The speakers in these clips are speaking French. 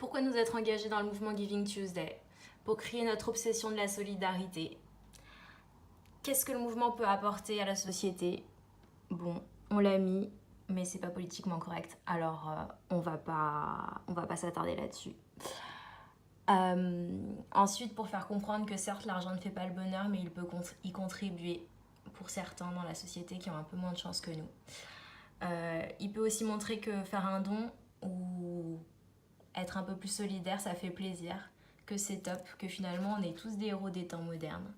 Pourquoi nous être engagés dans le mouvement Giving Tuesday? Pour créer notre obsession de la solidarité. Qu'est-ce que le mouvement peut apporter à la société? Bon, on l'a mis, mais c'est pas politiquement correct, alors on va pas s'attarder là-dessus. Ensuite, pour faire comprendre que certes l'argent ne fait pas le bonheur, mais il peut y contribuer pour certains dans la société qui ont un peu moins de chance que nous. Il peut aussi montrer que faire un don ou être un peu plus solidaire, ça fait plaisir, que c'est top, que finalement on est tous des héros des temps modernes.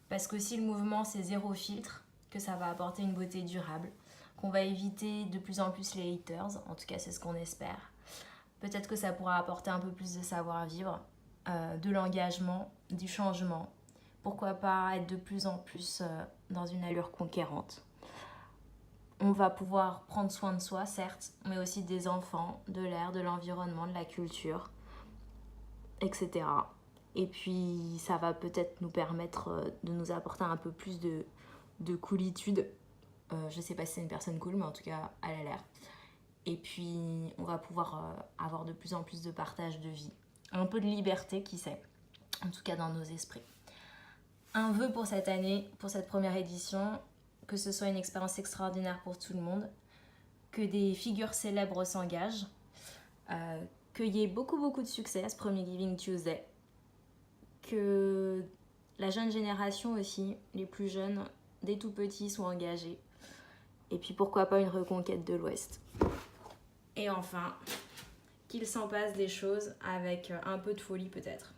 Parce qu'aussi le mouvement c'est zéro filtre, que ça va apporter une beauté durable, qu'on va éviter de plus en plus les haters, en tout cas c'est ce qu'on espère. Peut-être que ça pourra apporter un peu plus de savoir-vivre, de l'engagement, du changement. Pourquoi pas être de plus en plus dans une allure conquérante. On va pouvoir prendre soin de soi, certes, mais aussi des enfants, de l'air, de l'environnement, de la culture, etc. Et puis, ça va peut-être nous permettre de nous apporter un peu plus de coolitude. Je sais pas si c'est une personne cool, mais en tout cas, elle a l'air. Et puis, on va pouvoir avoir de plus en plus de partage de vie. Un peu de liberté, qui sait, en tout cas dans nos esprits. Un vœu pour cette année, pour cette première édition, que ce soit une expérience extraordinaire pour tout le monde, que des figures célèbres s'engagent, qu'il y ait beaucoup de succès à ce premier Giving Tuesday, que la jeune génération aussi, les plus jeunes, des tout petits, soient engagés, et puis pourquoi pas une reconquête de l'Ouest. Et enfin, qu'il s'en passe des choses avec un peu de folie peut-être.